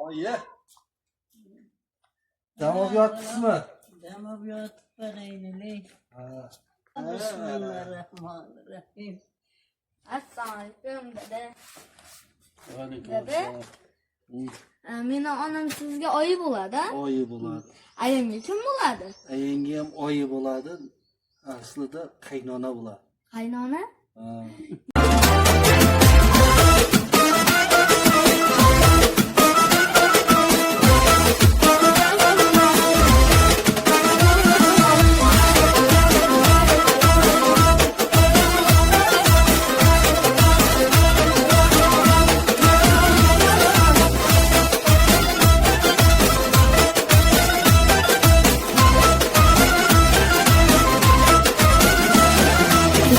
Oye. Damab yotibsizmi? Damab yotib baraylik. Ha. Bismillahirrahmanirrahim. Assalomu alaykum dada. Dada. Meni onam sizga oyi bo'ladi. Oyi bo'ladi. Ayamga kim bo'ladi? Ayangga ham oyi bo'ladi. Aslida qaynona bo'ladi. Qaynona? Ha.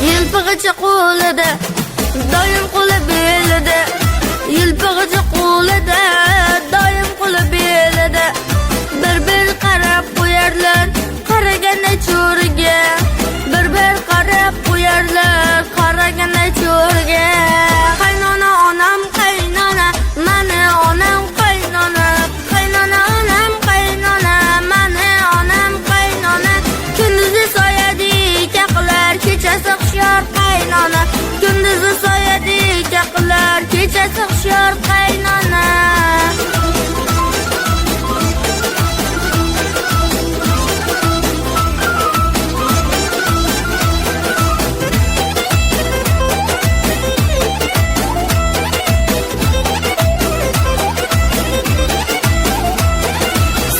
Yilpig'icha qo'lida, doim qo'li belida. Yilpig'icha qo'lida, doim qo'li belida. Bir qarab qo'yarlar, qaraganda cho'riga. Bir qarab qo'yarlar, qaraganda cho'riga. Qaynona onam qaynona, mani onam qaynona. Qaynona onam qaynona, mani onam qaynona. Kunduzi soyadek aqlar, kechasi hushyor qaynona. Kunduzi soyadek aqlar, kechasi hushyor qaynona.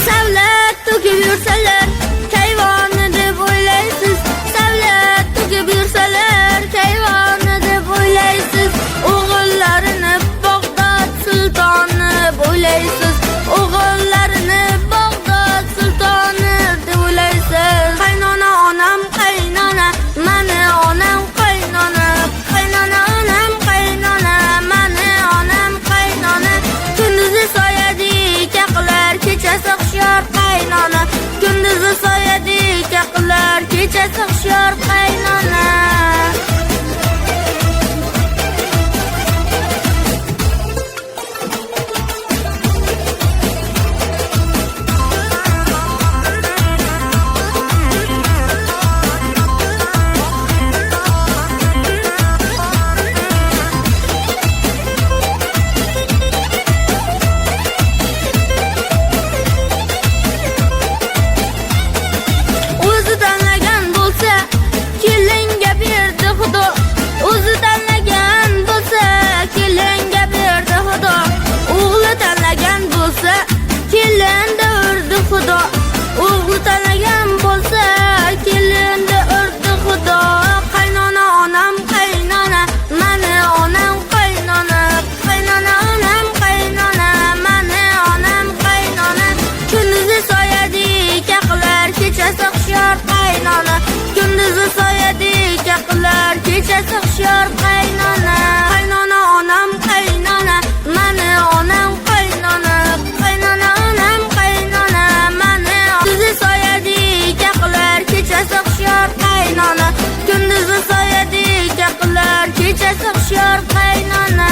Savlat to'kib yursalar, kayvonni deb o'ylaysiz. Savlat to'kib yursalar, kayvonni deb o'ylaysiz. O'g'illarini Bag'dod sultoni deb o'ylaysiz. O'g'illarini Bag'dod sultoni deb o'ylaysiz. Qaynona onam qaynona, mani onam qaynona. Qaynona onam qaynona, mani onam qaynona. Kunduzi soyadek aqlar, kechasi hushyor qaynona. Kunduzi soyadek aqlar, kechasi hushyor qaynona. O'zi tanlagan bo'lsa, kelinga berdi Xudo. O'zi tanlagan bo'lsa, kelinga berdi Xudo. O'g'li tanlagan bo'lsa, kelinda urdi Xudo. O'g'li tanlagan bo'lsa, kelinda urdi Xudo. Qaynona onam qaynona, mani onam qaynona. Qaynona onam qaynona, mani onam qaynona. Kunduzi soyadek aqlar, kechasi hushyor qaynona. Kunduzi soyadek aqlar, kechasi hushyor qaynona. Qaynona onam qaynona, mani onam qaynona. Qaynona onam qaynona, mani kunduzi soyadek aqlar, kechasi hushyor qaynona. Kunduzi soyadek aqlar, kechasi hushyor qaynona.